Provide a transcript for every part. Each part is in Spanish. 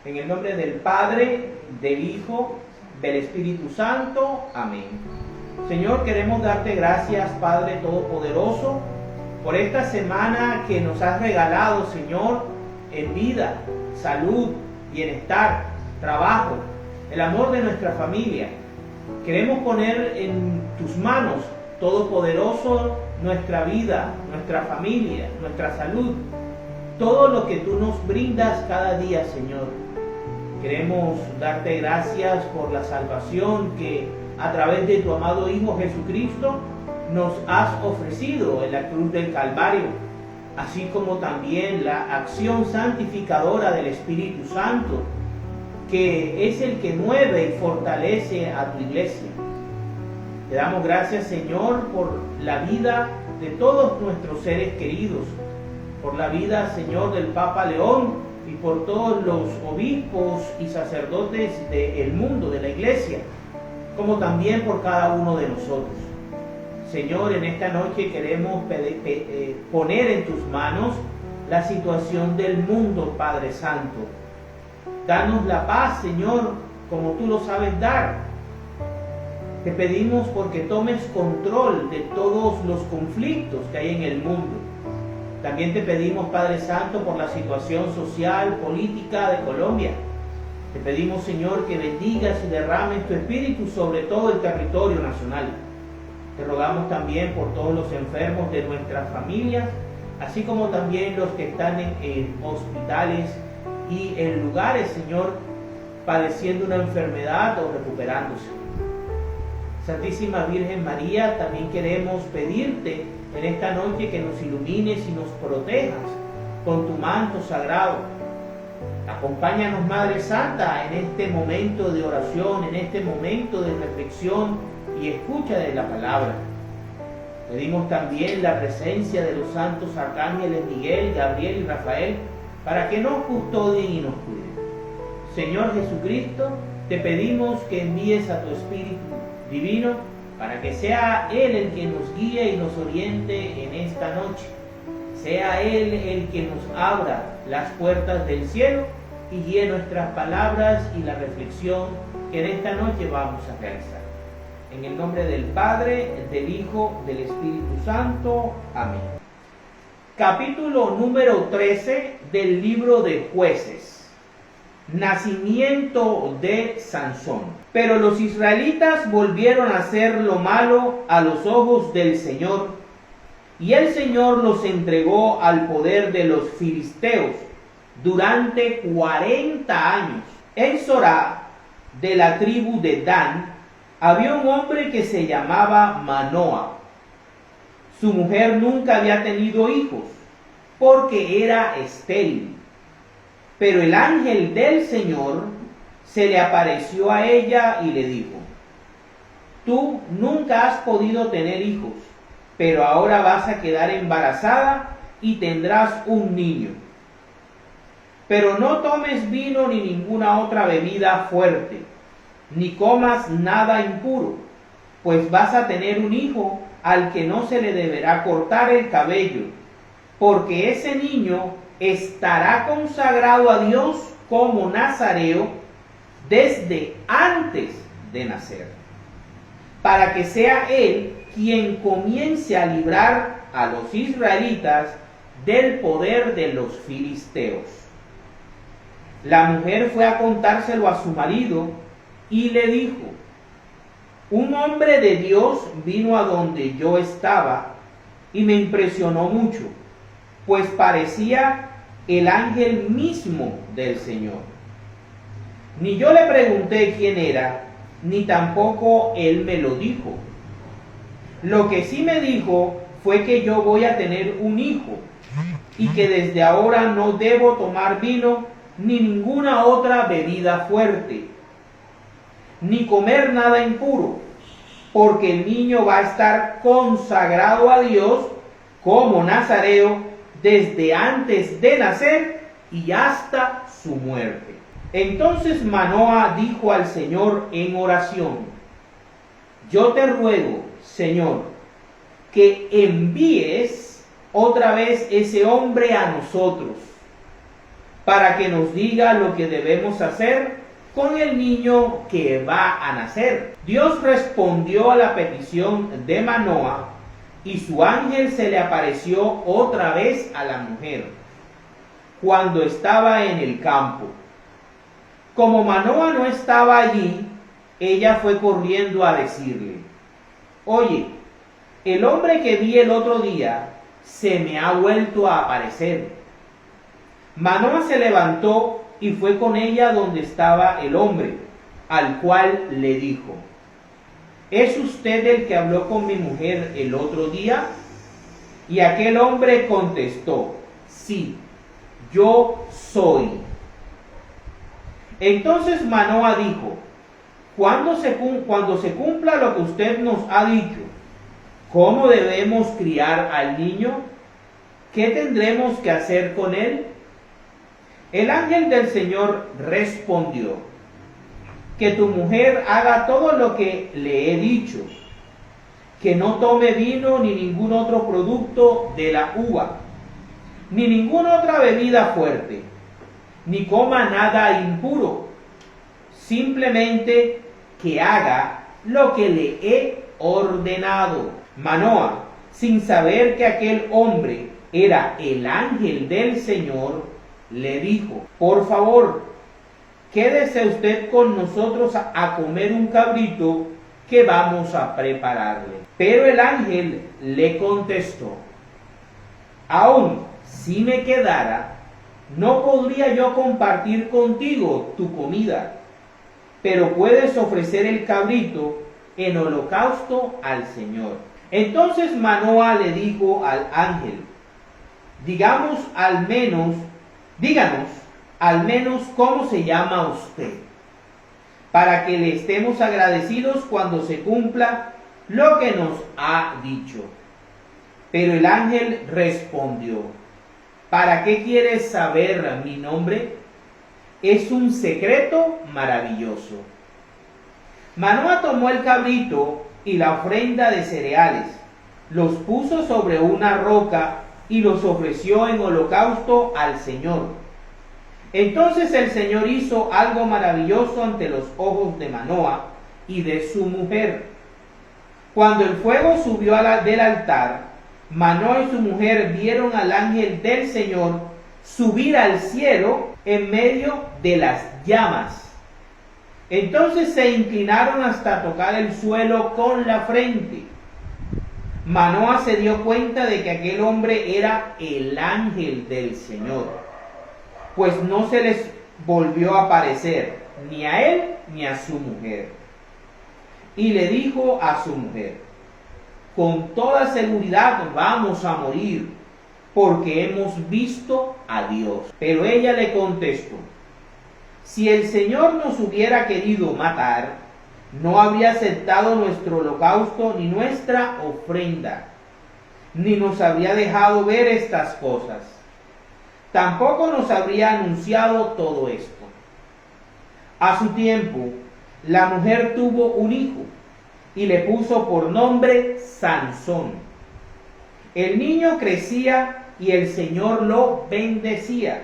En el nombre del Padre, del Hijo, del Espíritu Santo. Amén. Señor, queremos darte gracias, Padre Todopoderoso, por esta semana que nos has regalado, Señor, en vida, salud, bienestar, trabajo, el amor de nuestra familia. Queremos poner en tus manos, Todopoderoso, nuestra vida, nuestra familia, nuestra salud, todo lo que tú nos brindas cada día, Señor. Queremos darte gracias por la salvación que a través de tu amado Hijo Jesucristo nos has ofrecido en la cruz del Calvario, así como también la acción santificadora del Espíritu Santo, que es el que mueve y fortalece a tu iglesia. Te damos gracias, Señor, por la vida de todos nuestros seres queridos, por la vida, Señor, del Papa León, y por todos los obispos y sacerdotes del mundo, de la iglesia, como también por cada uno de nosotros. Señor, en esta noche queremos poner en tus manos la situación del mundo, Padre Santo. Danos la paz, Señor, como tú lo sabes dar. Te pedimos porque tomes control de todos los conflictos que hay en el mundo. También te pedimos, Padre Santo, por la situación social, política de Colombia. Te pedimos, Señor, que bendigas y derrames tu espíritu sobre todo el territorio nacional. Te rogamos también por todos los enfermos de nuestras familias, así como también los que están en hospitales y en lugares, Señor, padeciendo una enfermedad o recuperándose. Santísima Virgen María, también queremos pedirte en esta noche que nos ilumines y nos protejas con tu manto sagrado. Acompáñanos, Madre Santa, en este momento de oración, en este momento de reflexión y escucha de la palabra. Pedimos también la presencia de los santos arcángeles Miguel, Gabriel y Rafael para que nos custodien y nos cuiden. Señor Jesucristo, te pedimos que envíes a tu Espíritu Divino para que sea Él el que nos guíe y nos oriente en esta noche. Sea Él el que nos abra las puertas del cielo y guíe nuestras palabras y la reflexión que en esta noche vamos a realizar. En el nombre del Padre, del Hijo, del Espíritu Santo. Amén. Capítulo número 13 del libro de Jueces. Nacimiento de Sansón. Pero los israelitas volvieron a hacer lo malo a los ojos del Señor, y el Señor los entregó al poder de los filisteos durante 40 años. En Sorá, de la tribu de Dan, había un hombre que se llamaba Manoa. Su mujer nunca había tenido hijos, porque era estéril. Pero el ángel del Señor se le apareció a ella y le dijo: tú nunca has podido tener hijos, pero ahora vas a quedar embarazada y tendrás un niño. Pero no tomes vino ni ninguna otra bebida fuerte, ni comas nada impuro, pues vas a tener un hijo al que no se le deberá cortar el cabello, porque ese niño estará consagrado a Dios como nazareo desde antes de nacer, para que sea él quien comience a librar a los israelitas del poder de los filisteos. La mujer fue a contárselo a su marido y le dijo: un hombre de Dios vino a donde yo estaba y me impresionó mucho, pues parecía el ángel mismo del Señor. Ni yo le pregunté quién era, ni tampoco él me lo dijo. Lo que sí me dijo fue que yo voy a tener un hijo, y que desde ahora no debo tomar vino ni ninguna otra bebida fuerte. ni comer nada impuro, porque el niño va a estar consagrado a Dios como nazareo desde antes de nacer y hasta su muerte. Entonces Manoah dijo al Señor en oración: yo te ruego, Señor, que envíes otra vez ese hombre a nosotros, para que nos diga lo que debemos hacer con el niño que va a nacer. Dios respondió a la petición de Manoah, y su ángel se le apareció otra vez a la mujer cuando estaba en el campo. Como Manoah no estaba allí, ella fue corriendo a decirle: oye, el hombre que vi el otro día se me ha vuelto a aparecer. Manoah se levantó y fue con ella donde estaba el hombre, al cual le dijo: ¿es usted el que habló con mi mujer el otro día? Y aquel hombre contestó: sí, yo soy. Entonces Manoah dijo: cuando se cumpla lo que usted nos ha dicho, ¿cómo debemos criar al niño? ¿Qué tendremos que hacer con él? El ángel del Señor respondió: que tu mujer haga todo lo que le he dicho, que no tome vino ni ningún otro producto de la uva, ni ninguna otra bebida fuerte, ni coma nada impuro, simplemente que haga lo que le he ordenado. Manoah, sin saber que aquel hombre era el ángel del Señor, le dijo: por favor, quédese usted con nosotros a comer un cabrito que vamos a prepararle. Pero el ángel le contestó: aún si me quedara, no podría yo compartir contigo tu comida, pero puedes ofrecer el cabrito en holocausto al Señor. Entonces Manoah le dijo al ángel: díganos al menos cómo se llama usted, para que le estemos agradecidos cuando se cumpla lo que nos ha dicho. Pero el ángel respondió: ¿para qué quieres saber mi nombre? Es un secreto maravilloso. Manoah tomó el cabrito y la ofrenda de cereales, los puso sobre una roca y los ofreció en holocausto al Señor. Entonces el Señor hizo algo maravilloso ante los ojos de Manoah y de su mujer. Cuando el fuego subió del altar, Manoah y su mujer vieron al ángel del Señor subir al cielo en medio de las llamas. Entonces se inclinaron hasta tocar el suelo con la frente. Manoah se dio cuenta de que aquel hombre era el ángel del Señor, pues no se les volvió a aparecer ni a él ni a su mujer. Y le dijo a su mujer: con toda seguridad vamos a morir, porque hemos visto a Dios. Pero ella le contestó: si el Señor nos hubiera querido matar, no habría aceptado nuestro holocausto ni nuestra ofrenda, ni nos habría dejado ver estas cosas. Tampoco nos habría anunciado todo esto. A su tiempo, la mujer tuvo un hijo y le puso por nombre Sansón. El niño crecía y el Señor lo bendecía.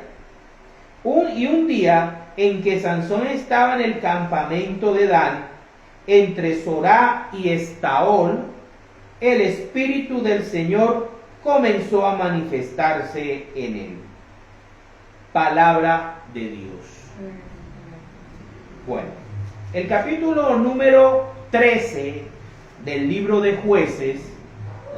Un día en que Sansón estaba en el campamento de Dan, entre Sorá y Estaol, el Espíritu del Señor comenzó a manifestarse en él. Palabra de Dios. Bueno, el capítulo número 13 del libro de Jueces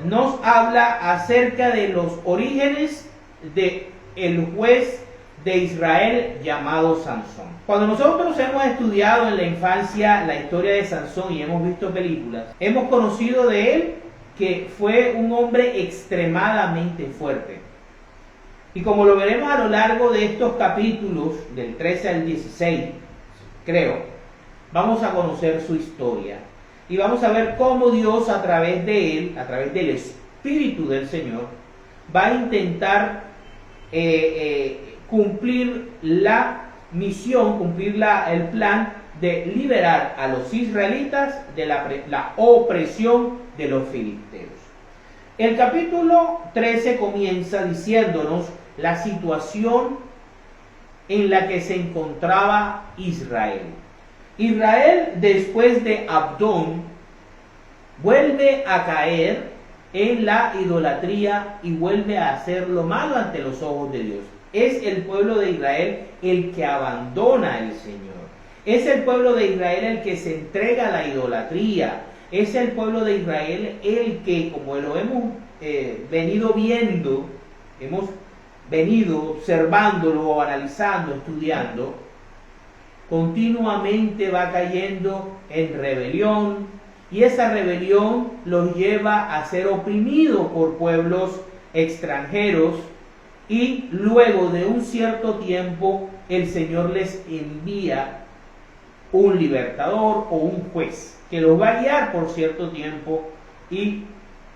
nos habla acerca de los orígenes de el juez de Israel llamado Sansón. Cuando nosotros hemos estudiado en la infancia la historia de Sansón y hemos visto películas, hemos conocido de él que fue un hombre extremadamente fuerte. Y como lo veremos a lo largo de estos capítulos, del 13 al 16, creo, vamos a conocer su historia. Y vamos a ver cómo Dios a través de él, a través del Espíritu del Señor, va a intentar cumplir la misión, cumplir el plan de liberar a los israelitas de la opresión de los filisteos. El capítulo 13 comienza diciéndonos la situación en la que se encontraba Israel. Israel, después de Abdón, vuelve a caer en la idolatría y vuelve a hacer lo malo ante los ojos de Dios. Es el pueblo de Israel el que abandona al Señor. Es el pueblo de Israel el que se entrega a la idolatría. Es el pueblo de Israel el que, como lo hemos venido viendo, hemos venido observándolo, analizando, estudiando, continuamente va cayendo en rebelión, y esa rebelión los lleva a ser oprimidos por pueblos extranjeros, y luego de un cierto tiempo el Señor les envía un libertador o un juez que los va a guiar por cierto tiempo y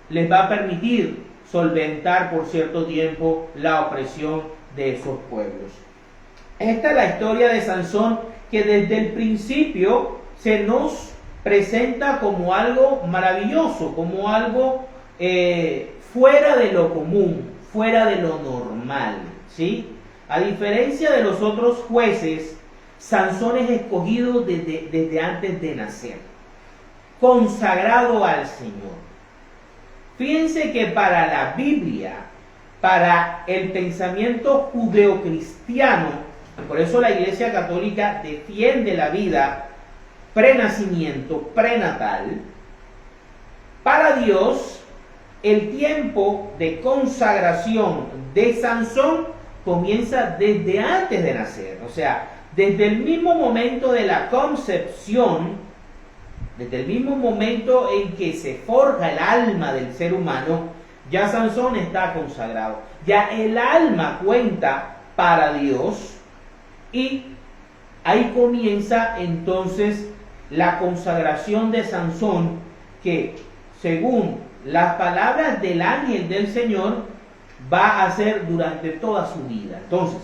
les va a permitir solventar por cierto tiempo la opresión de esos pueblos. Esta es la historia de Sansón, que desde el principio se nos presenta como algo maravilloso, como algo fuera de lo común, fuera de lo normal, ¿sí? A diferencia de los otros jueces, Sansón es escogido desde antes de nacer, consagrado al Señor. Fíjense que para la Biblia, para el pensamiento judeocristiano, por eso la Iglesia Católica defiende la vida prenacimiento, prenatal. Para Dios, el tiempo de consagración de Sansón comienza desde antes de nacer, o sea, desde el mismo momento de la concepción, desde el mismo momento en que se forja el alma del ser humano, ya Sansón está consagrado, ya el alma cuenta para Dios, y ahí comienza entonces la consagración de Sansón, que según las palabras del ángel del Señor va a hacer durante toda su vida. Entonces,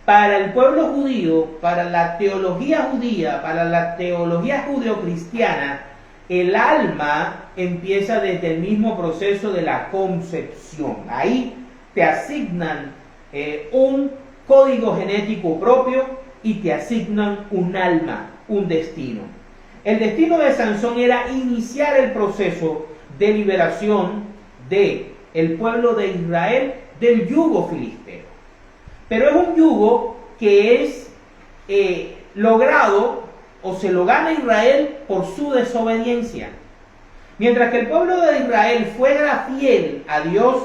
para el pueblo judío, para la teología judía, para la teología judeocristiana, el alma empieza desde el mismo proceso de la concepción. Ahí te asignan un código genético propio y te asignan un alma, un destino. El destino de Sansón era iniciar el proceso de liberación del pueblo de Israel del yugo filisteo. Pero es un yugo que es logrado o se lo gana Israel por su desobediencia. Mientras que el pueblo de Israel fuera fiel a Dios,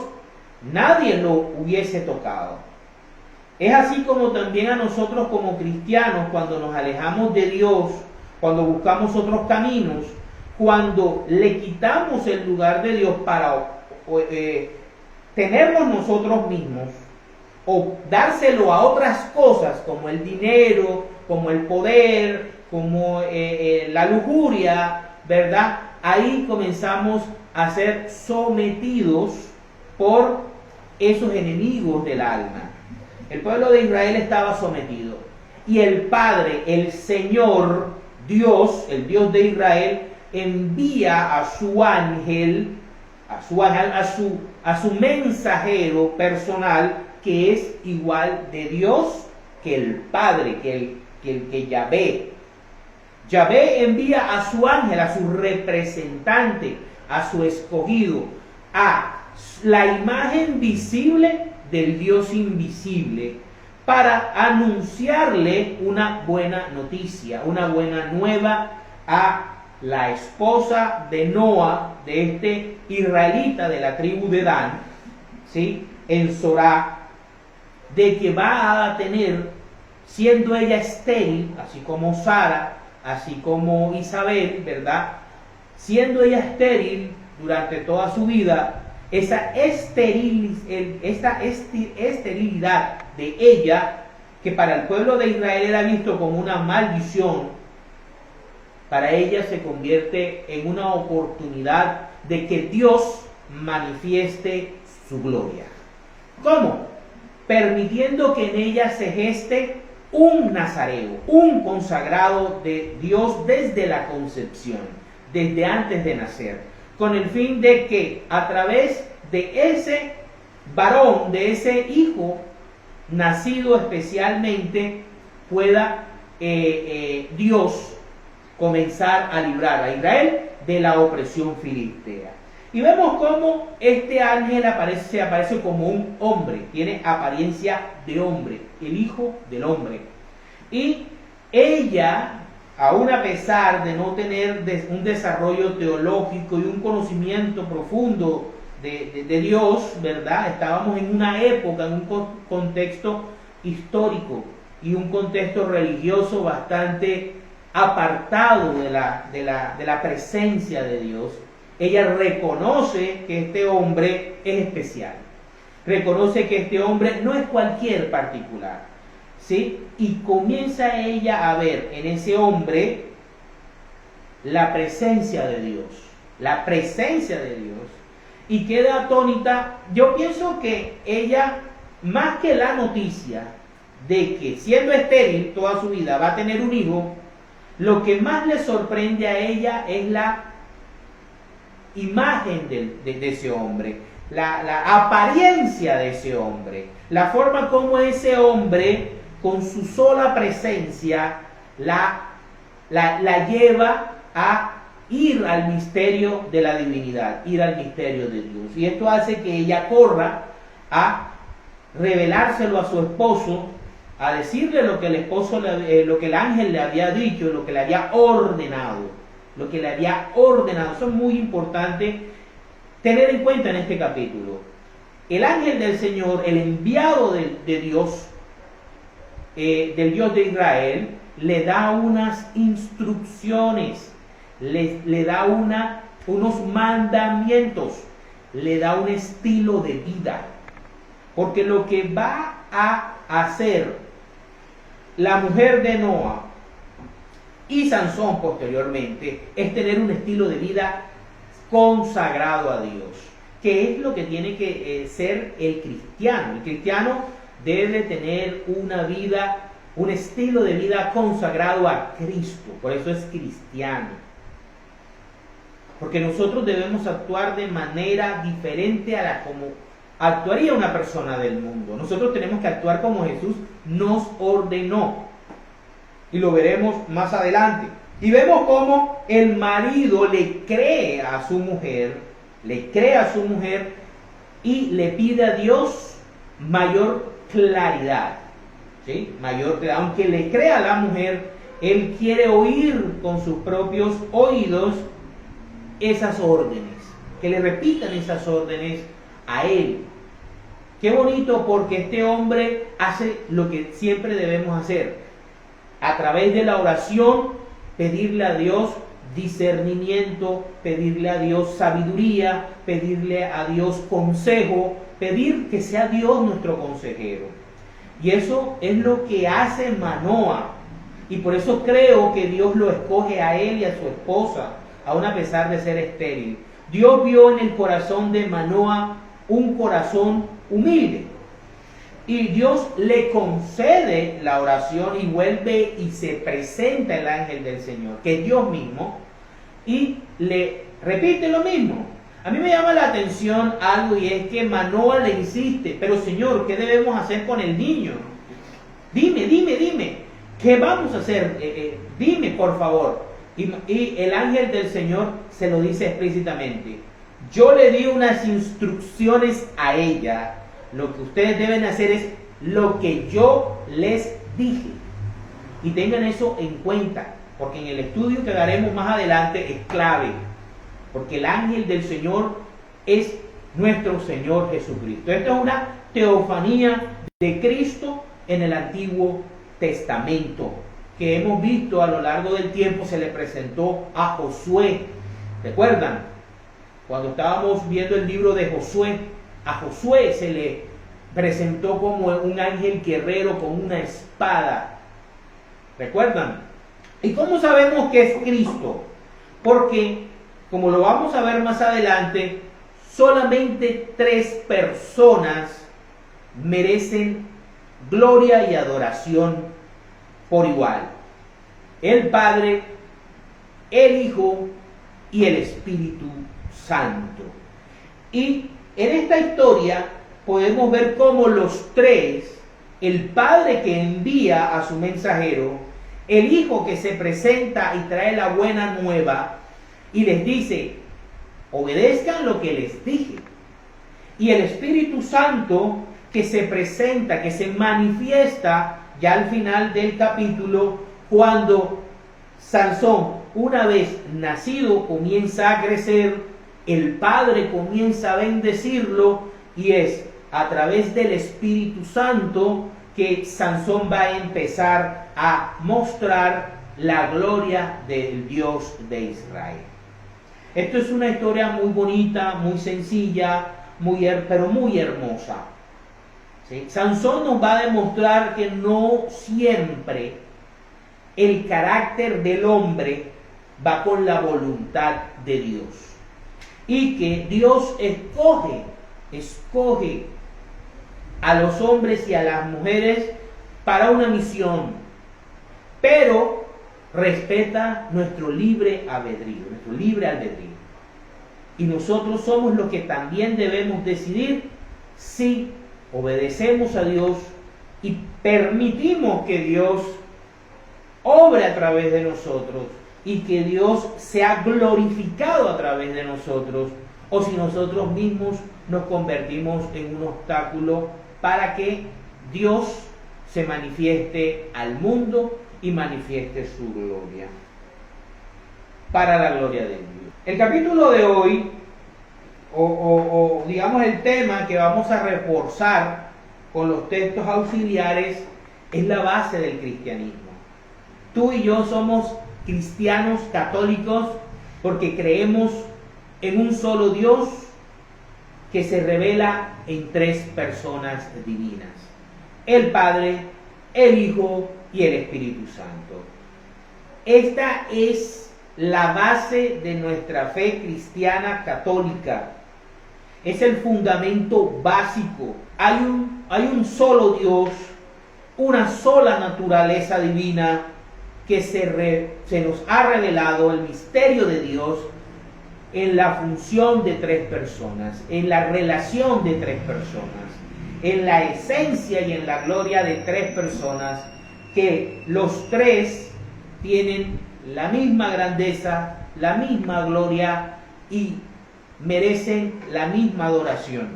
nadie lo hubiese tocado. Es así como también a nosotros como cristianos, cuando nos alejamos de Dios, cuando buscamos otros caminos, cuando le quitamos el lugar de Dios para tenernos nosotros mismos, o dárselo a otras cosas como el dinero, como el poder, como la lujuria, ¿verdad? Ahí comenzamos a ser sometidos por esos enemigos del alma. El pueblo de Israel estaba sometido, y el Padre, el Señor, Dios, el Dios de Israel, envía a su ángel, a su mensajero personal, que es igual de Dios que el Padre, que Yahvé. Yahvé envía a su ángel, a su representante, a su escogido, a la imagen visible del Dios invisible, para anunciarle una buena noticia, una buena nueva a la esposa de Noa, de este israelita de la tribu de Dan, ¿sí? En Sorá, de que va a tener, siendo ella estéril, así como Sara, así como Isabel, ¿verdad? Siendo ella estéril durante toda su vida, esta esterilidad de ella, que para el pueblo de Israel era visto como una maldición, para ella se convierte en una oportunidad de que Dios manifieste su gloria. ¿Cómo? Permitiendo que en ella se geste un nazareo, un consagrado de Dios desde la concepción, desde antes de nacer, con el fin de que a través de ese varón, de ese hijo nacido especialmente, pueda Dios comenzar a librar a Israel de la opresión filistea. Y vemos cómo este ángel aparece como un hombre, tiene apariencia de hombre, el hijo del hombre. Y ella, aún a pesar de no tener un desarrollo teológico y un conocimiento profundo de Dios, ¿verdad? Estábamos en una época, en un contexto histórico y un contexto religioso bastante apartado de la presencia de Dios. Ella reconoce que este hombre es especial, reconoce que este hombre no es cualquier particular, ¿sí? Y comienza ella a ver en ese hombre la presencia de Dios, y queda atónita. Yo pienso que ella, más que la noticia de que siendo estéril toda su vida va a tener un hijo, lo que más le sorprende a ella es la imagen de ese hombre, la apariencia de ese hombre, la forma como ese hombre con su sola presencia la lleva a ir al misterio de la divinidad, ir al misterio de Dios. Y esto hace que ella corra a revelárselo a su esposo, a decirle lo que el esposo, lo que el ángel le había dicho, lo que le había ordenado. Eso es muy importante tener en cuenta en este capítulo. El ángel del Señor, el enviado de Dios, del Dios de Israel, le da unas instrucciones, le da unos mandamientos, le da un estilo de vida. Porque lo que va a hacer la mujer de Noa y Sansón posteriormente es tener un estilo de vida consagrado a Dios, que es lo que tiene que ser el cristiano. El cristiano debe tener una vida, un estilo de vida consagrado a Cristo, por eso es cristiano. Porque nosotros debemos actuar de manera diferente a la como actuaría una persona del mundo. Nosotros tenemos que actuar como Jesús nos ordenó. Y lo veremos más adelante. Y vemos cómo el marido le cree a su mujer y le pide a Dios mayor claridad. ¿Sí? Mayor claridad. Aunque le crea a la mujer, él quiere oír con sus propios oídos esas órdenes, que le repitan esas órdenes a él. Qué bonito, porque este hombre hace lo que siempre debemos hacer. A través de la oración, pedirle a Dios discernimiento, pedirle a Dios sabiduría, pedirle a Dios consejo, pedir que sea Dios nuestro consejero. Y eso es lo que hace Manoah. Y por eso creo que Dios lo escoge a él y a su esposa, aun a pesar de ser estéril. Dios vio en el corazón de Manoah un corazón humilde. Y Dios le concede la oración y vuelve y se presenta el ángel del Señor, que es Dios mismo, y le repite lo mismo. A mí me llama la atención algo, y es que Manoah le insiste: pero Señor, ¿qué debemos hacer con el niño? Dime, ¿qué vamos a hacer? Dime, por favor. Y el ángel del Señor se lo dice explícitamente: yo le di unas instrucciones a ella. Lo que ustedes deben hacer es lo que yo les dije. Y tengan eso en cuenta, porque en el estudio que daremos más adelante es clave. Porque el ángel del Señor es nuestro Señor Jesucristo. Esta es una teofanía de Cristo en el Antiguo Testamento, que hemos visto a lo largo del tiempo. Se le presentó a Josué. ¿Recuerdan? Cuando estábamos viendo el libro de Josué, a Josué se le presentó como un ángel guerrero con una espada. ¿Recuerdan? ¿Y cómo sabemos que es Cristo? Porque, como lo vamos a ver más adelante, solamente 3 personas merecen gloria y adoración por igual: el Padre, el Hijo y el Espíritu Santo. Y en esta historia podemos ver cómo los 3, el Padre que envía a su mensajero, el Hijo que se presenta y trae la buena nueva y les dice: obedezcan lo que les dije, y el Espíritu Santo que se presenta, que se manifiesta ya al final del capítulo, cuando Sansón, una vez nacido, comienza a crecer, el Padre comienza a bendecirlo, y es a través del Espíritu Santo que Sansón va a empezar a mostrar la gloria del Dios de Israel. Esto es una historia muy bonita, muy sencilla, pero muy hermosa. ¿Sí? Sansón nos va a demostrar que no siempre el carácter del hombre va con la voluntad de Dios, y que Dios escoge a los hombres y a las mujeres para una misión, pero respeta nuestro libre albedrío, y nosotros somos los que también debemos decidir si obedecemos a Dios y permitimos que Dios obre a través de nosotros y que Dios sea glorificado a través de nosotros, o si nosotros mismos nos convertimos en un obstáculo para que Dios se manifieste al mundo y manifieste su gloria, para la gloria de Dios. El capítulo de hoy, digamos el tema que vamos a reforzar con los textos auxiliares, es la base del cristianismo. Tú y yo somos cristianos católicos porque creemos en un solo Dios que se revela en 3 personas divinas: el Padre, el Hijo y el Espíritu Santo. Esta es la base de nuestra fe cristiana católica. Es el fundamento básico. Hay un solo Dios, una sola naturaleza divina, que se nos ha revelado el misterio de Dios en la función de 3 personas, en la relación de 3 personas, en la esencia y en la gloria de 3 personas, que los 3 tienen la misma grandeza, la misma gloria y merecen la misma adoración: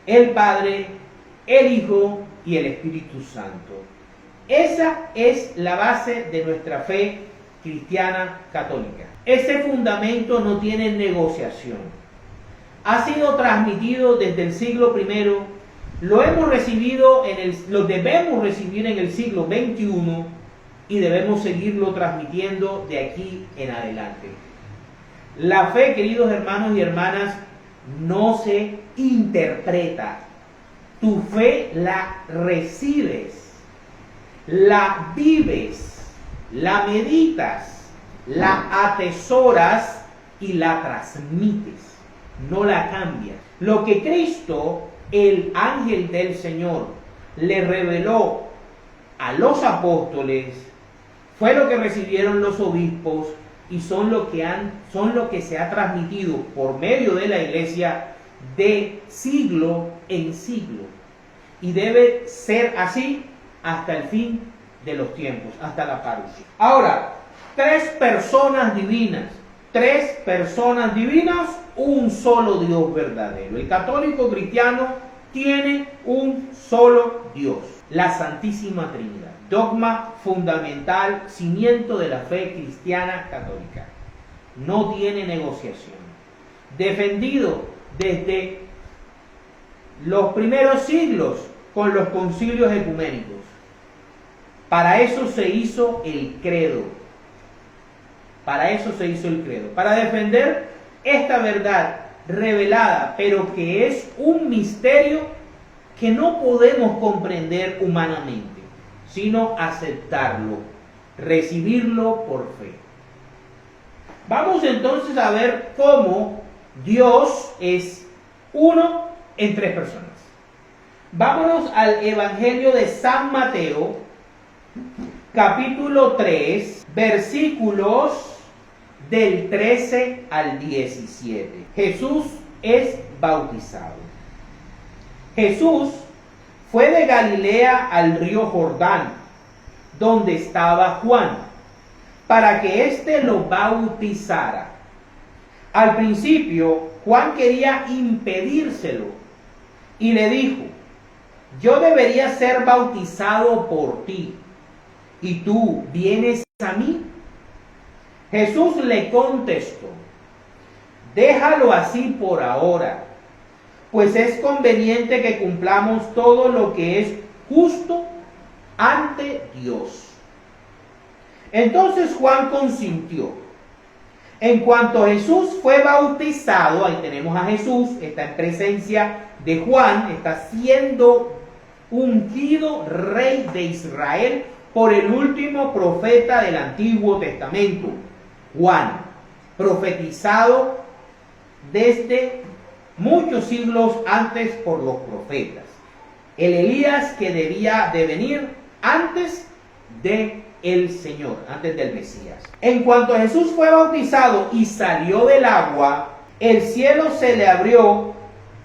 el Padre, el Hijo y el Espíritu Santo. Esa es la base de nuestra fe cristiana católica. Ese fundamento no tiene negociación. Ha sido transmitido desde el siglo I, lo debemos recibir en el siglo XXI y debemos seguirlo transmitiendo de aquí en adelante. La fe, queridos hermanos y hermanas, no se interpreta. Tu fe la recibes, la vives, la meditas, la atesoras y la transmites. No la cambias. Lo que Cristo, el ángel del Señor, le reveló a los apóstoles fue lo que recibieron los obispos y son lo que se ha transmitido por medio de la Iglesia de siglo en siglo. Y debe ser así hasta el fin de los tiempos, hasta la parusia. Ahora, 3 personas divinas, un solo Dios verdadero. El católico cristiano tiene un solo Dios, la Santísima Trinidad. Dogma fundamental, cimiento de la fe cristiana católica. No tiene negociación. Defendido desde los primeros siglos con los concilios ecuménicos. Para eso se hizo el credo. Para defender esta verdad revelada, pero que es un misterio que no podemos comprender humanamente, sino aceptarlo recibirlo por fe. Vamos entonces a ver cómo Dios es uno en tres personas. Vámonos al Evangelio de San Mateo, capítulo 3, versículos del 13 al 17. Jesús es bautizado. Jesús fue de Galilea al río Jordán, donde estaba Juan, para que éste lo bautizara. Al principio, Juan quería impedírselo y le dijo: yo debería ser bautizado por ti, ¿y tú vienes a mí? Jesús le contestó: déjalo así por ahora, pues es conveniente que cumplamos todo lo que es justo ante Dios. Entonces Juan consintió. En cuanto Jesús fue bautizado, ahí tenemos a Jesús, está en presencia de Juan, está siendo ungido rey de Israel por el último profeta del Antiguo Testamento, Juan, profetizado desde muchos siglos antes por los profetas. El Elías que debía de venir antes de el Señor, antes del Mesías. En cuanto Jesús fue bautizado y salió del agua, el cielo se le abrió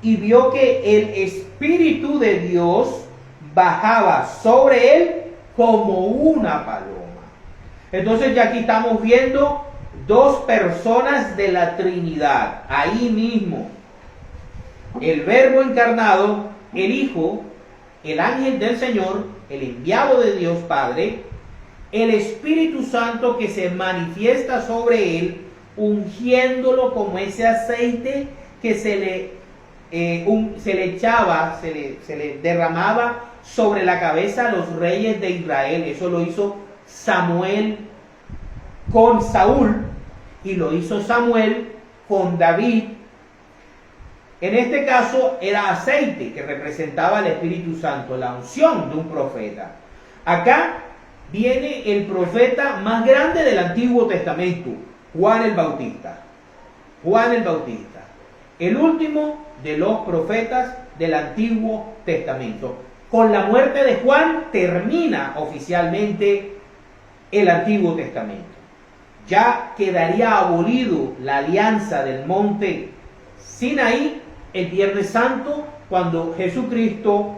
y vio que el Espíritu de Dios bajaba sobre él como una paloma. Entonces ya aquí estamos viendo dos personas de la Trinidad, ahí mismo. El Verbo encarnado, el Hijo, el ángel del Señor, el enviado de Dios Padre, el Espíritu Santo que se manifiesta sobre él, ungiéndolo como ese aceite que se le derramaba sobre la cabeza a los reyes de Israel. Eso lo hizo Samuel con Saúl y lo hizo Samuel con David. En este caso era aceite que representaba al Espíritu Santo, la unción de un profeta. Acá viene el profeta más grande del Antiguo Testamento, Juan el Bautista. Juan el Bautista, el último de los profetas del Antiguo Testamento. Con la muerte de Juan termina oficialmente el Antiguo Testamento. Ya quedaría abolido la alianza del monte Sinaí el Viernes Santo, cuando Jesucristo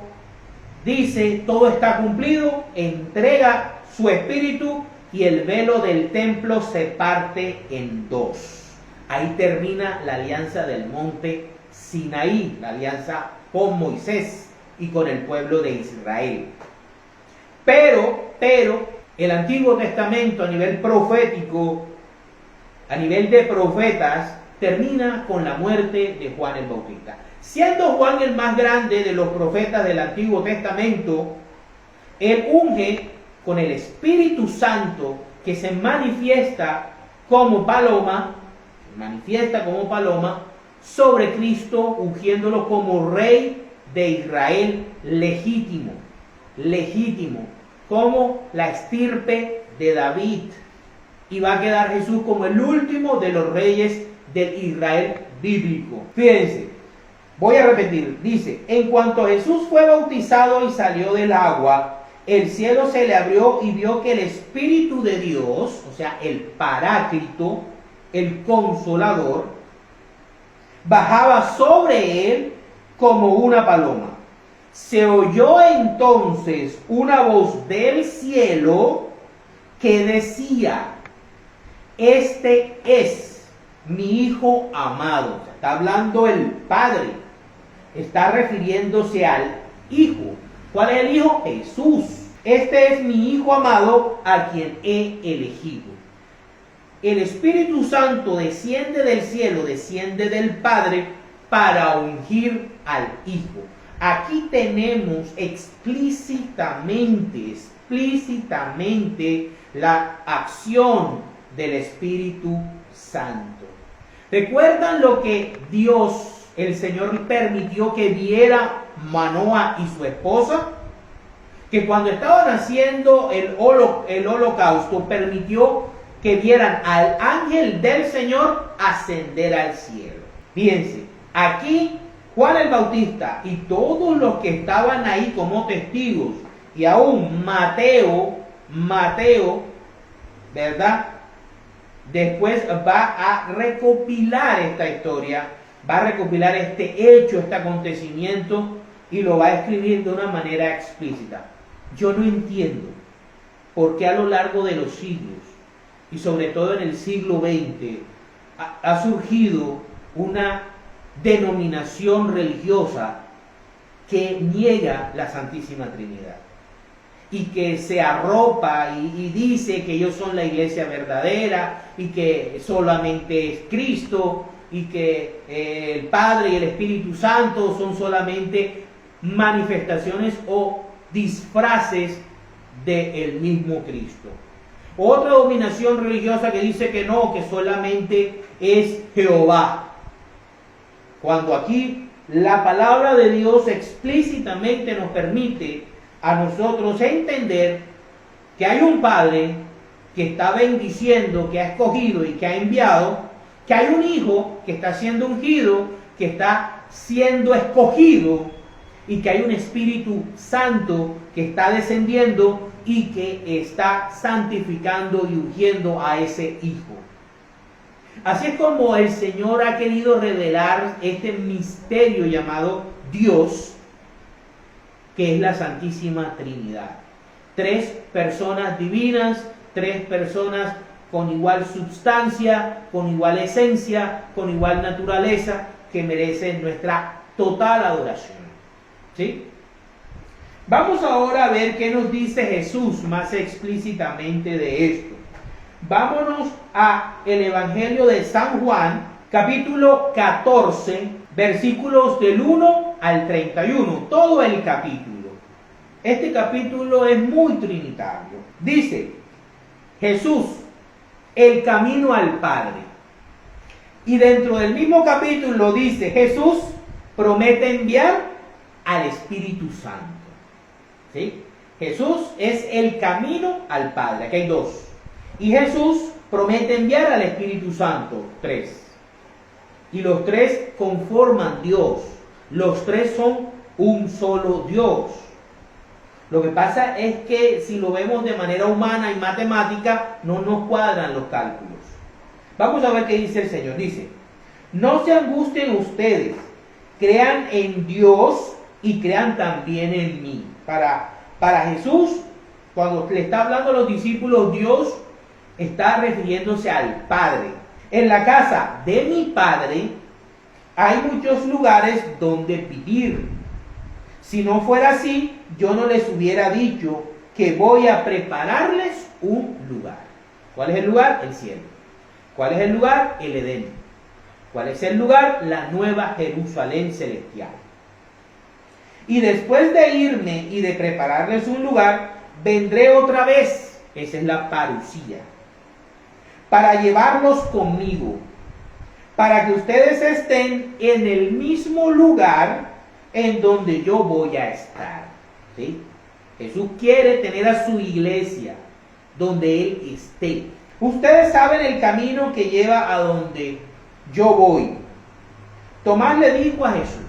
dice: todo está cumplido, entrega su espíritu y el velo del templo se parte en dos. Ahí termina la alianza del monte Sinaí, la alianza con Moisés y con el pueblo de Israel. Pero el Antiguo Testamento a nivel profético, a nivel de profetas, termina con la muerte de Juan el Bautista. Siendo Juan el más grande de los profetas del Antiguo Testamento, él unge con el Espíritu Santo que se manifiesta como paloma, sobre Cristo, ungiéndolo como rey de Israel legítimo, como la estirpe de David. Y va a quedar Jesús como el último de los reyes del Israel bíblico. Fíjense, voy a repetir, dice: en cuanto Jesús fue bautizado y salió del agua, el cielo se le abrió y vio que el Espíritu de Dios, o sea, el Paráclito, el Consolador, bajaba sobre él como una paloma. Se oyó entonces una voz del cielo que decía: este es mi Hijo amado. O sea, está hablando el Padre, está refiriéndose al Hijo. ¿Cuál es el Hijo? Jesús. Este es mi Hijo amado a quien he elegido. El Espíritu Santo desciende del cielo, desciende del Padre para ungir al Hijo. Aquí tenemos explícitamente la acción del Espíritu Santo. ¿Recuerdan lo que Dios, el Señor, permitió que viera Manoa y su esposa? que cuando estaban haciendo el holocausto permitió que vieran al ángel del Señor ascender al cielo. Fíjense, aquí Juan el Bautista y todos los que estaban ahí como testigos, y aún Mateo, ¿verdad? Después va a recopilar esta historia, va a recopilar este hecho, este acontecimiento, y lo va a escribir de una manera explícita. Yo no entiendo por qué a lo largo de los siglos, y sobre todo en el siglo XX, ha surgido una denominación religiosa que niega la Santísima Trinidad y que se arropa y dice que ellos son la iglesia verdadera y que solamente es Cristo y que el Padre y el Espíritu Santo son solamente manifestaciones o disfraces del mismo Cristo. Otra dominación religiosa que dice que no, que solamente es Jehová, cuando aquí la palabra de Dios explícitamente nos permite a nosotros entender que hay un Padre que está bendiciendo, que ha escogido y que ha enviado, que hay un Hijo que está siendo ungido, que está siendo escogido, y que hay un Espíritu Santo que está descendiendo y que está santificando y ungiendo a ese Hijo. Así es como el Señor ha querido revelar este misterio llamado Dios, que es la Santísima Trinidad. 3 personas divinas, 3 personas con igual substancia, con igual esencia, con igual naturaleza, que merecen nuestra total adoración. ¿Sí? Vamos ahora a ver qué nos dice Jesús más explícitamente de esto. Vámonos a el Evangelio de San Juan, capítulo 14, versículos del 1 al 31, todo el capítulo. Este capítulo es muy trinitario. Dice, Jesús, el camino al Padre. Y dentro del mismo capítulo dice, Jesús promete enviar al Espíritu Santo. ¿Sí? Jesús es el camino al Padre. Aquí hay 2. Y Jesús promete enviar al Espíritu Santo. 3. Y los 3 conforman Dios. Los 3 son un solo Dios. Lo que pasa es que si lo vemos de manera humana y matemática, no nos cuadran los cálculos. Vamos a ver qué dice el Señor. Dice, no se angustien ustedes, crean en Dios y crean también en mí. Para Jesús, cuando le está hablando a los discípulos, Dios está refiriéndose al Padre. En la casa de mi Padre hay muchos lugares donde vivir. Si no fuera así, yo no les hubiera dicho que voy a prepararles un lugar. ¿Cuál es el lugar? El cielo. ¿Cuál es el lugar? El Edén. ¿Cuál es el lugar? La nueva Jerusalén celestial. Y después de irme y de prepararles un lugar, vendré otra vez, esa es la parusía, para llevarlos conmigo, para que ustedes estén en el mismo lugar en donde yo voy a estar. ¿Sí? Jesús quiere tener a su iglesia donde Él esté. Ustedes saben el camino que lleva a donde yo voy. Tomás le dijo a Jesús,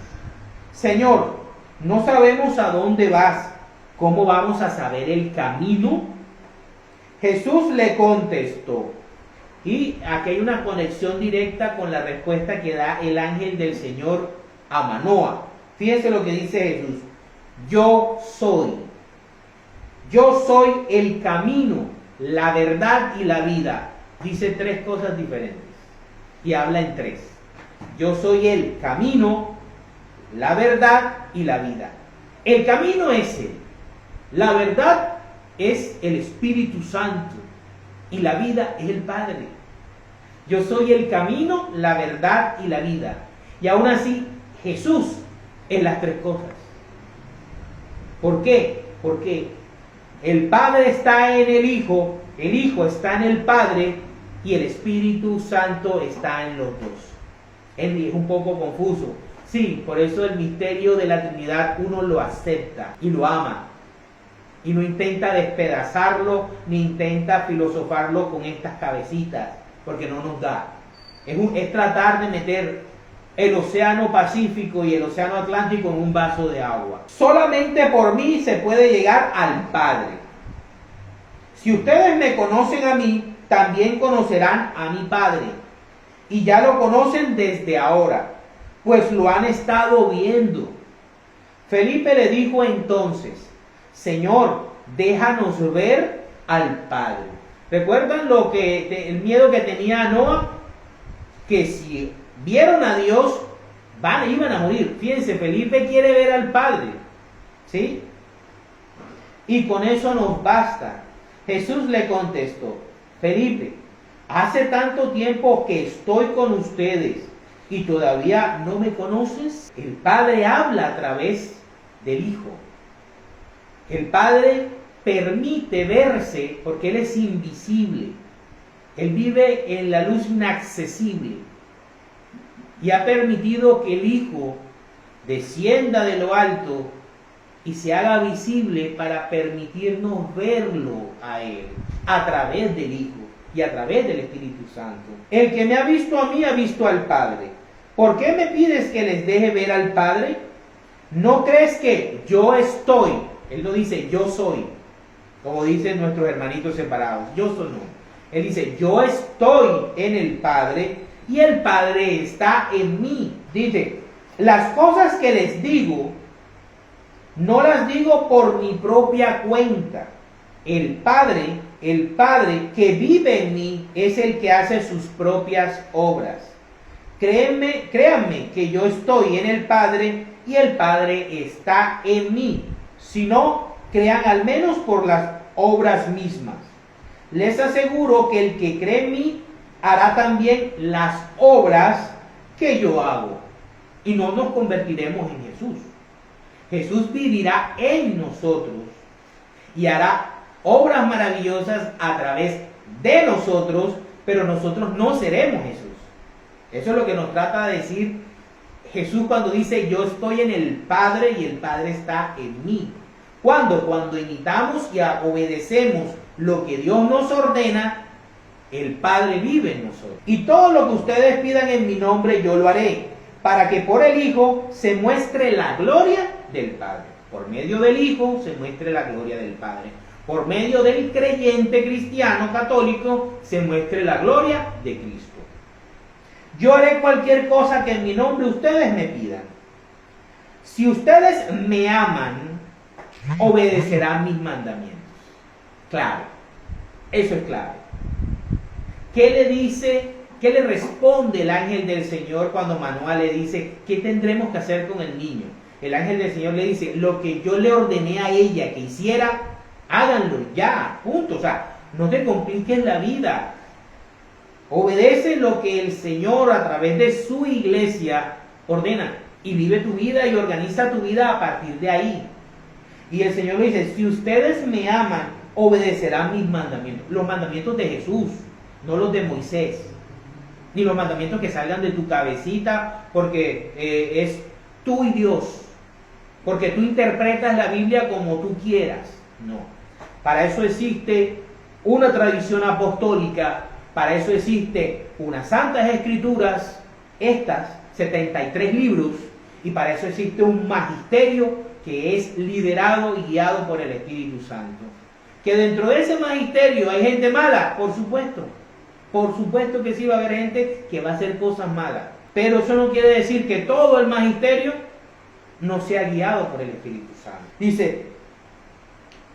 Señor, no sabemos a dónde vas, ¿cómo vamos a saber el camino? Jesús le contestó, y aquí hay una conexión directa con la respuesta que da el ángel del Señor a Manoa. Fíjense lo que dice Jesús, yo soy el camino, la verdad y la vida. Dice 3 cosas diferentes y habla en 3. Yo soy el camino, la verdad y la vida. El camino es Él, la verdad es el Espíritu Santo y la vida es el Padre. Yo soy el camino, la verdad y la vida. Y aún así, Jesús es las 3 cosas. ¿Por qué? Porque el Padre está en el Hijo está en el Padre y el Espíritu Santo está en los 2. Es un poco confuso. Sí, por eso el misterio de la Trinidad uno lo acepta y lo ama. y no intenta despedazarlo ni intenta filosofarlo con estas cabecitas, porque no nos da. Es tratar de meter el océano Pacífico y el océano Atlántico en un vaso de agua. Solamente por mí se puede llegar al Padre. Si ustedes me conocen a mí, también conocerán a mi Padre. Y ya lo conocen desde ahora, pues lo han estado viendo. Felipe le dijo entonces: Señor, déjanos ver al Padre. ¿Recuerdan el miedo que tenía Noa? Que si vieron a Dios, iban a morir. Fíjense, Felipe quiere ver al Padre, ¿sí? Y con eso nos basta. Jesús le contestó: Felipe, hace tanto tiempo que estoy con ustedes y todavía no me conoces. El Padre habla a través del Hijo. El Padre permite verse porque Él es invisible. Él vive en la luz inaccesible y ha permitido que el Hijo descienda de lo alto y se haga visible para permitirnos verlo a Él a través del Hijo y a través del Espíritu Santo. El que me ha visto a mí ha visto al Padre. ¿Por qué me pides que les deje ver al Padre? ¿No crees que yo estoy? Él no dice yo soy, como dicen nuestros hermanitos separados. Yo soy no. Él dice yo estoy en el Padre y el Padre está en mí. Dice, las cosas que les digo, no las digo por mi propia cuenta. El Padre que vive en mí es el que hace sus propias obras. Créanme que yo estoy en el Padre y el Padre está en mí. Si no, crean al menos por las obras mismas. Les aseguro que el que cree en mí hará también las obras que yo hago. Y no nos convertiremos en Jesús. Jesús vivirá en nosotros y hará obras maravillosas a través de nosotros, pero nosotros no seremos Jesús. Eso es lo que nos trata de decir Jesús cuando dice yo estoy en el Padre y el Padre está en mí. Cuando imitamos y obedecemos lo que Dios nos ordena, el Padre vive en nosotros. Y todo lo que ustedes pidan en mi nombre yo lo haré, para que por el Hijo se muestre la gloria del Padre. Por medio del Hijo se muestre la gloria del Padre. Por medio del creyente cristiano católico se muestre la gloria de Cristo. Yo haré cualquier cosa que en mi nombre ustedes me pidan. Si ustedes me aman, obedecerán mis mandamientos. Claro, eso es clave. ¿Qué le dice, qué le responde el ángel del Señor cuando Manoah le dice, ¿qué tendremos que hacer con el niño? El ángel del Señor le dice, lo que yo le ordené a ella que hiciera, háganlo ya, punto. O sea, no te compliques la vida. Obedece lo que el Señor a través de su iglesia ordena y vive tu vida y organiza tu vida a partir de ahí. Y el Señor le dice, si ustedes me aman, obedecerán mis mandamientos. Los mandamientos de Jesús, no los de Moisés. Ni los mandamientos que salgan de tu cabecita porque es tú y Dios. Porque tú interpretas la Biblia como tú quieras. No. Para eso existe una tradición apostólica. Para eso existe unas santas escrituras, estas 73 libros, y para eso existe un magisterio que es liderado y guiado por el Espíritu Santo. Que dentro de ese magisterio hay gente mala, por supuesto que sí va a haber gente que va a hacer cosas malas, pero eso no quiere decir que todo el magisterio no sea guiado por el Espíritu Santo. Dice,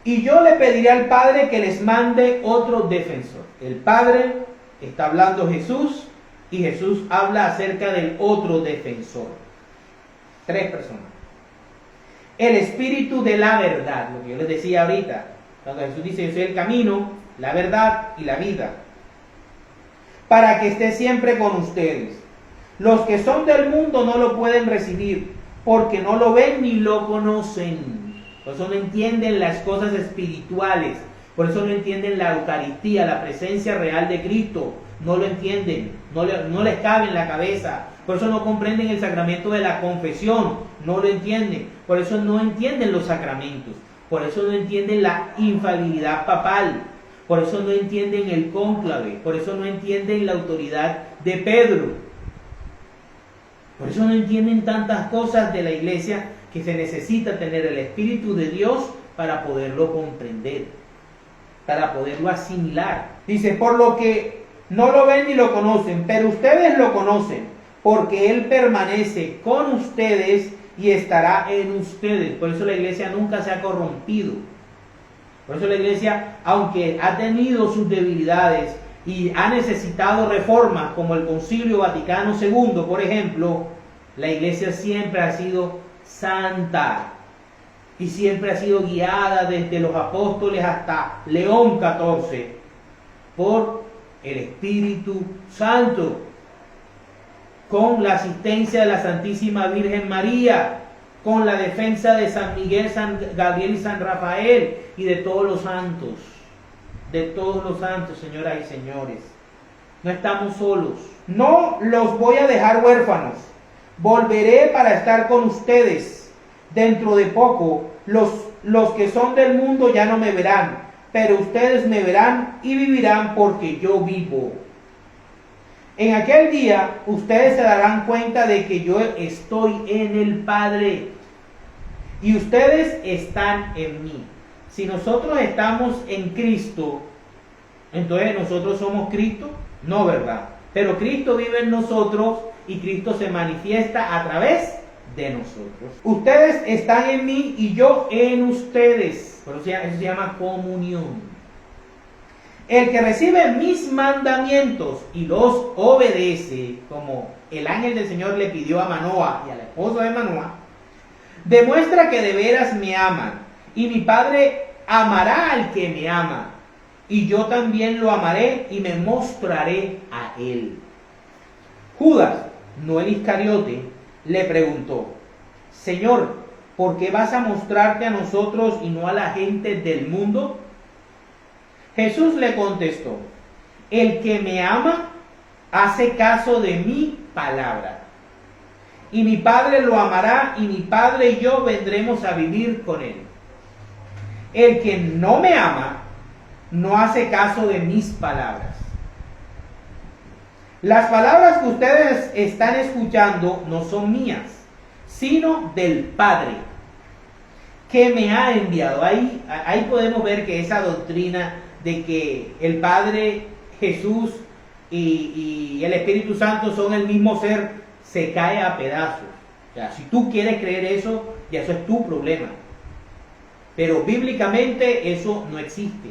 y yo le pediré al Padre que les mande otro defensor. El Padre, está hablando Jesús, y Jesús habla acerca del otro defensor. 3 personas. El Espíritu de la verdad, lo que yo les decía ahorita, cuando Jesús dice, yo soy el camino, la verdad y la vida, para que esté siempre con ustedes. Los que son del mundo no lo pueden recibir, porque no lo ven ni lo conocen. Por eso no entienden las cosas espirituales. Por eso no entienden la Eucaristía, la presencia real de Cristo. No lo entienden. No les cabe en la cabeza. Por eso no comprenden el sacramento de la confesión. No lo entienden. Por eso no entienden los sacramentos. Por eso no entienden la infalibilidad papal. Por eso no entienden el cónclave. Por eso no entienden la autoridad de Pedro. Por eso no entienden tantas cosas de la iglesia, que se necesita tener el Espíritu de Dios para poderlo comprender, para poderlo asimilar. Dice, por lo que no lo ven ni lo conocen, pero ustedes lo conocen, porque Él permanece con ustedes y estará en ustedes. Por eso la iglesia nunca se ha corrompido. Por eso la iglesia, aunque ha tenido sus debilidades y ha necesitado reformas, como el Concilio Vaticano II, por ejemplo, la iglesia siempre ha sido santa y siempre ha sido guiada desde los apóstoles hasta León XIV por el Espíritu Santo, con la asistencia de la Santísima Virgen María, con la defensa de San Miguel, San Gabriel y San Rafael y de todos los santos, señoras y señores. No estamos solos. No los voy a dejar huérfanos. Volveré para estar con ustedes. Dentro de poco, los que son del mundo ya no me verán, pero ustedes me verán y vivirán porque yo vivo. En aquel día ustedes se darán cuenta de que yo estoy en el Padre y ustedes están en mí. Si nosotros estamos en Cristo, entonces nosotros somos Cristo, no, ¿verdad? Pero Cristo vive en nosotros y Cristo se manifiesta a través de nosotros. Ustedes están en mí y yo en ustedes. Por eso se llama comunión. El que recibe mis mandamientos y los obedece, como el ángel del Señor le pidió a Manoa y a la esposa de Manoa, demuestra que de veras me aman. Y mi Padre amará al que me ama. Y yo también lo amaré y me mostraré a él. Judas, no el Iscariote, le preguntó, Señor, ¿por qué vas a mostrarte a nosotros y no a la gente del mundo? Jesús le contestó, el que me ama hace caso de mi palabra. Y mi Padre lo amará y mi Padre y yo vendremos a vivir con él. El que no me ama no hace caso de mis palabras. Las palabras que ustedes están escuchando no son mías, sino del Padre que me ha enviado. Ahí podemos ver que esa doctrina de que el Padre, Jesús y el Espíritu Santo son el mismo ser, se cae a pedazos. O sea, si tú quieres creer eso, ya eso es tu problema. Pero bíblicamente eso no existe.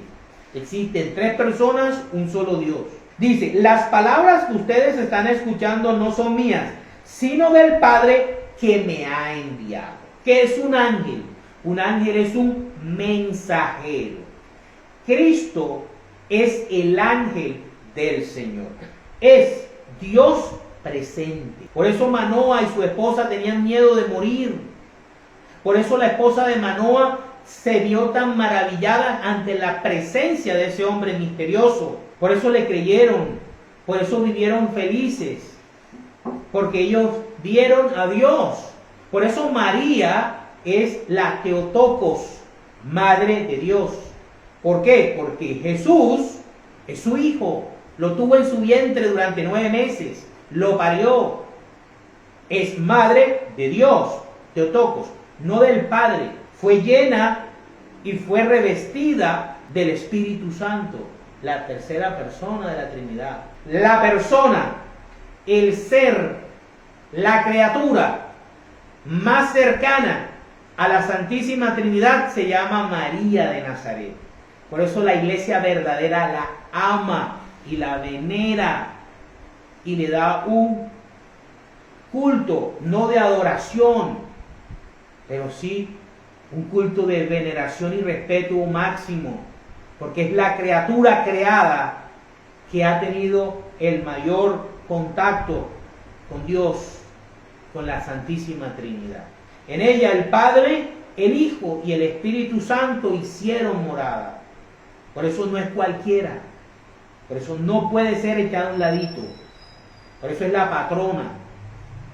Existen tres personas, un solo Dios. Dice, las palabras que ustedes están escuchando no son mías, sino del Padre que me ha enviado. ¿Qué es un ángel? Un ángel es un mensajero. Cristo es el ángel del Señor. Es Dios presente. Por eso Manoa y su esposa tenían miedo de morir. Por eso la esposa de Manoa se vio tan maravillada ante la presencia de ese hombre misterioso. Por eso le creyeron. Por eso vivieron felices. Porque ellos vieron a Dios. Por eso María es la Theotokos, Madre de Dios. ¿Por qué? Porque Jesús es su hijo. Lo tuvo en su vientre durante 9 meses. Lo parió. Es madre de Dios, Theotokos, no del Padre. Fue llena y fue revestida del Espíritu Santo, la tercera persona de la Trinidad. La persona, el ser, la criatura más cercana a la Santísima Trinidad se llama María de Nazaret. Por eso la iglesia verdadera la ama y la venera y le da un culto, no de adoración, pero sí un culto de veneración y respeto máximo, porque es la criatura creada que ha tenido el mayor contacto con Dios, con la Santísima Trinidad. En ella el Padre, el Hijo y el Espíritu Santo hicieron morada. Por eso no es cualquiera. Por eso no puede ser echada a un ladito. Por eso es la patrona,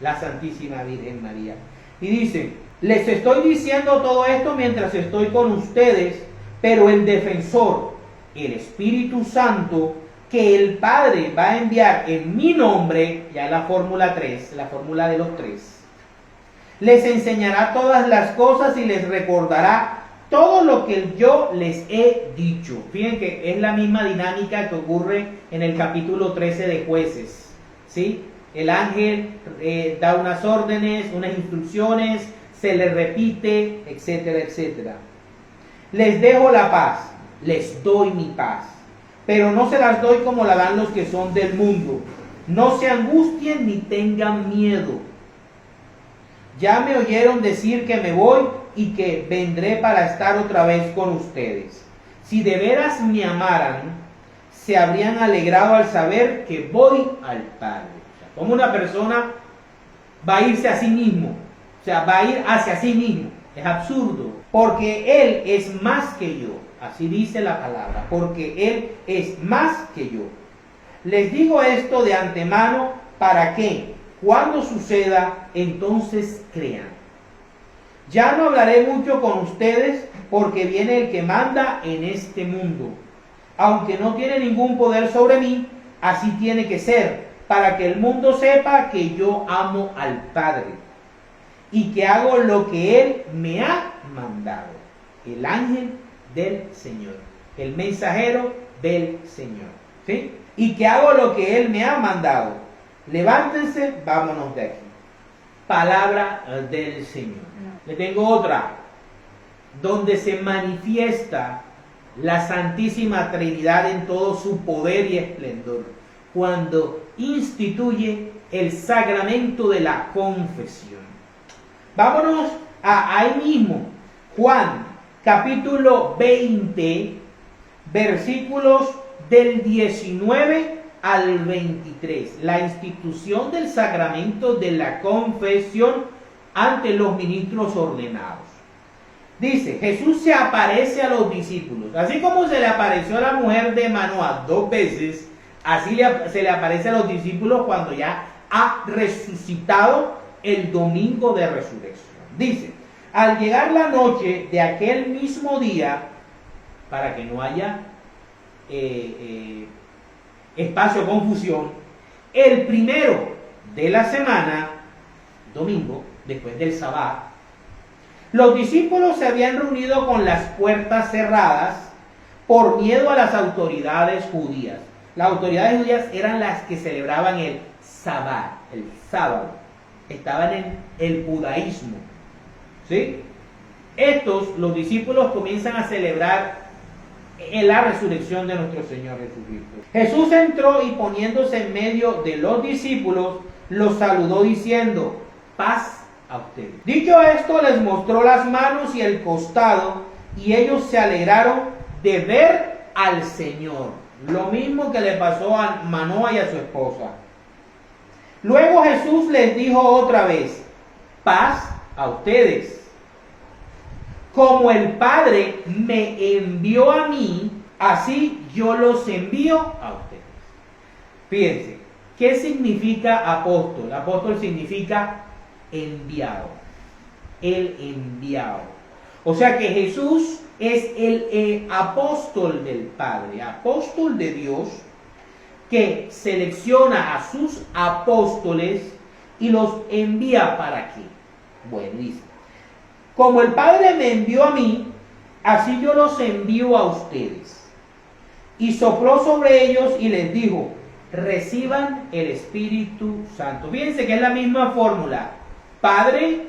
la Santísima Virgen María. Y dice, Les estoy diciendo todo esto mientras estoy con ustedes, pero el defensor, el Espíritu Santo, que el Padre va a enviar en mi nombre, ya la fórmula 3, la fórmula de los 3, les enseñará todas las cosas y les recordará todo lo que yo les he dicho. Fíjense que es la misma dinámica que ocurre en el capítulo 13 de Jueces, ¿sí? El ángel da unas órdenes, unas instrucciones, se les repite, etcétera, etcétera. Les dejo la paz, les doy mi paz, pero no se las doy como la dan los que son del mundo. No se angustien ni tengan miedo. Ya me oyeron decir que me voy y que vendré para estar otra vez con ustedes. Si de veras me amaran, se habrían alegrado al saber que voy al Padre. O sea, como una persona va a irse a sí mismo, o sea, va a ir hacia sí mismo. Es absurdo, porque Él es más que yo. Así dice la palabra, porque Él es más que yo. Les digo esto de antemano para que, cuando suceda, entonces crean. Ya no hablaré mucho con ustedes porque viene el que manda en este mundo. Aunque no tiene ningún poder sobre mí, así tiene que ser, para que el mundo sepa que yo amo al Padre y que hago lo que Él me ha mandado. El ángel del Señor, el mensajero del Señor, ¿sí? Y que hago lo que Él me ha mandado. Levántense, vámonos de aquí. Palabra del Señor. Le tengo otra, donde se manifiesta la Santísima Trinidad en todo su poder y esplendor, cuando instituye el sacramento de la confesión. Vámonos a ahí mismo, Juan, capítulo 20, versículos del 19 al 23. La institución del sacramento de la confesión ante los ministros ordenados. Dice, Jesús se aparece a los discípulos. Así como se le apareció a la mujer de Manoa 2 veces, así se le aparece a los discípulos cuando ya ha resucitado el domingo de resurrección. Dice, al llegar la noche de aquel mismo día, para que no haya espacio de confusión, el primero de la semana, domingo, después del sabbat, los discípulos se habían reunido con las puertas cerradas por miedo a las autoridades judías. Las autoridades judías eran las que celebraban el sabbat, el sábado. Estaban en el judaísmo, ¿sí? Los discípulos comienzan a celebrar en la resurrección de nuestro Señor Jesucristo. Jesús entró y poniéndose en medio de los discípulos, los saludó diciendo, paz a ustedes. Dicho esto, les mostró las manos y el costado, y ellos se alegraron de ver al Señor. Lo mismo que le pasó a Manoa y a su esposa. Luego Jesús les dijo otra vez, paz a ustedes. Como el Padre me envió a mí, así yo los envío a ustedes. Fíjense, ¿qué significa apóstol? Apóstol significa enviado. El enviado. O sea que Jesús es el apóstol del Padre, apóstol de Dios, que selecciona a sus apóstoles y los envía para qué. Bueno, dice, como el Padre me envió a mí, así yo los envío a ustedes. Y sopló sobre ellos y les dijo, reciban el Espíritu Santo. Fíjense que es la misma fórmula. Padre,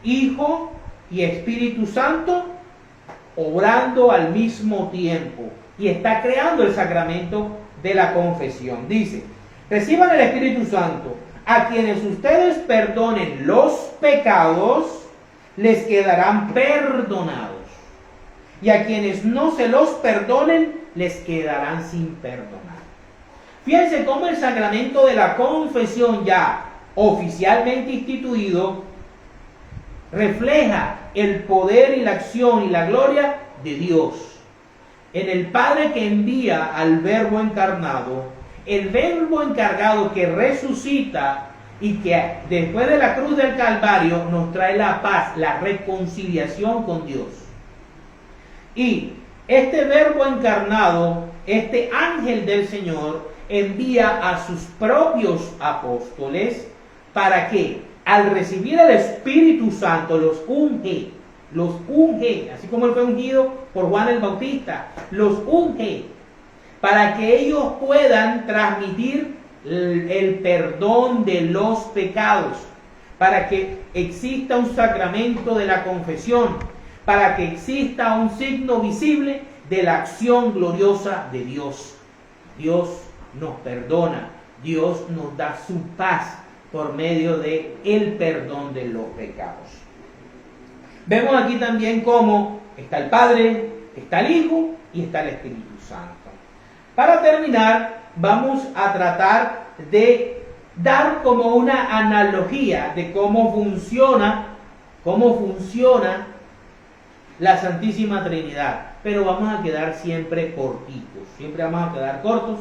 Hijo y Espíritu Santo obrando al mismo tiempo. Y está creando el sacramento de la confesión. Dice, reciban el Espíritu Santo. A quienes ustedes perdonen los pecados, les quedarán perdonados. Y a quienes no se los perdonen, les quedarán sin perdonar. Fíjense cómo el sacramento de la confesión ya oficialmente instituido refleja el poder y la acción y la gloria de Dios. En el Padre que envía al Verbo encarnado, el Verbo encargado que resucita y que después de la cruz del Calvario nos trae la paz, la reconciliación con Dios. Y este Verbo encarnado, este ángel del Señor, envía a sus propios apóstoles para que al recibir el Espíritu Santo los unge, así como él fue ungido por Juan el Bautista, los unge para que ellos puedan transmitir el perdón de los pecados, para que exista un sacramento de la confesión, para que exista un signo visible de la acción gloriosa de Dios. Dios nos perdona, Dios nos da su paz por medio de el perdón de los pecados. Vemos aquí también cómo está el Padre, está el Hijo y está el Espíritu Santo. Para terminar, vamos a tratar de dar como una analogía de cómo funciona la Santísima Trinidad. Pero vamos a quedar siempre cortitos, siempre vamos a quedar cortos,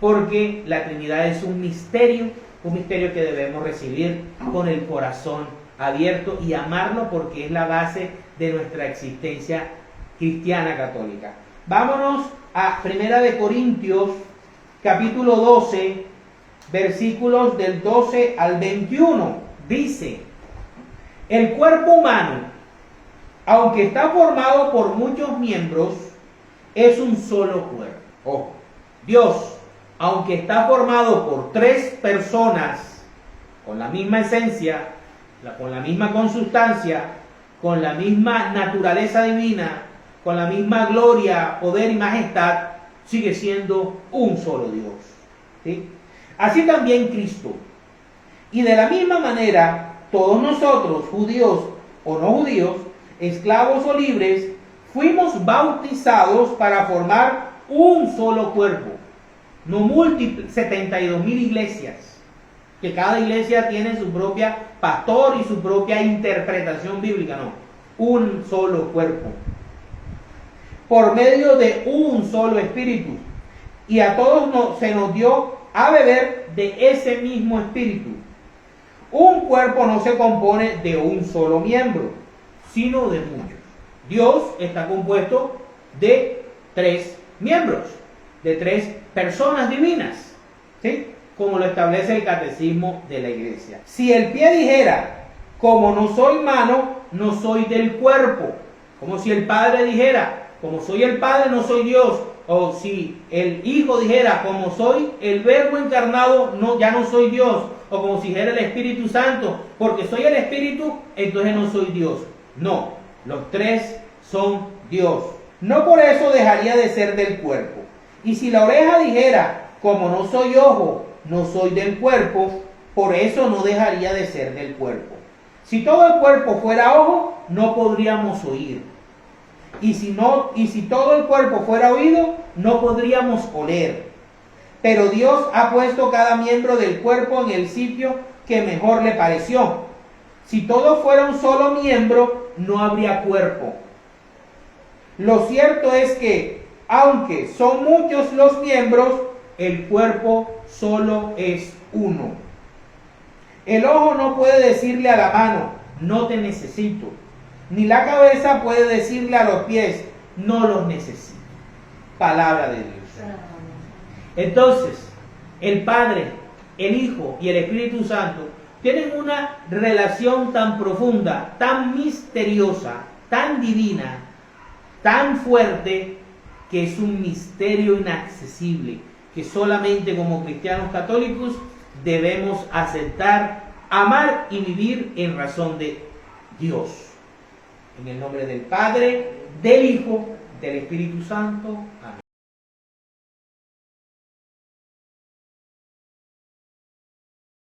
porque la Trinidad es un misterio que debemos recibir con el corazón abierto y amarlo, porque es la base de nuestra existencia cristiana católica. Vámonos a 1 Corintios capítulo 12, versículos del 12 al 21. Dice: el cuerpo humano, aunque está formado por muchos miembros, es un solo cuerpo. Ojo, Dios, aunque está formado por 3 personas con la misma esencia, con la misma consustancia, con la misma naturaleza divina, con la misma gloria, poder y majestad, sigue siendo un solo Dios. ¿Sí? Así también Cristo. Y de la misma manera, todos nosotros, judíos o no judíos, esclavos o libres, fuimos bautizados para formar un solo cuerpo. No múltiples, 72,000 iglesias, que cada iglesia tiene su propia pastor y su propia interpretación bíblica. No, un solo cuerpo, por medio de un solo espíritu, y a todos se nos dio a beber de ese mismo espíritu. Un cuerpo no se compone de un solo miembro, sino de muchos. Dios está compuesto de 3 miembros, de 3 personas divinas, ¿sí? Como lo establece el catecismo de la iglesia. Si el pie dijera, como no soy mano, no soy del cuerpo, como si el Padre dijera, como soy el Padre, no soy Dios, o si el Hijo dijera, como soy el Verbo encarnado, no, ya no soy Dios, o como si dijera el Espíritu Santo, porque soy el Espíritu, entonces no soy Dios. No, los 3 son Dios. No por eso dejaría de ser del cuerpo. Y si la oreja dijera, como no soy ojo, no soy del cuerpo, por eso no dejaría de ser del cuerpo. Si todo el cuerpo fuera ojo, no podríamos oír. Y si todo el cuerpo fuera oído, no podríamos oler. Pero Dios ha puesto cada miembro del cuerpo en el sitio que mejor le pareció. Si todo fuera un solo miembro, no habría cuerpo. Lo cierto es que, aunque son muchos los miembros, el cuerpo solo es uno. El ojo no puede decirle a la mano, no te necesito. Ni la cabeza puede decirle a los pies, no los necesito. Palabra de Dios. Entonces, el Padre, el Hijo y el Espíritu Santo tienen una relación tan profunda, tan misteriosa, tan divina, tan fuerte, que es un misterio inaccesible, que solamente como cristianos católicos debemos aceptar, amar y vivir en razón de Dios. En el nombre del Padre, del Hijo, del Espíritu Santo. Amén.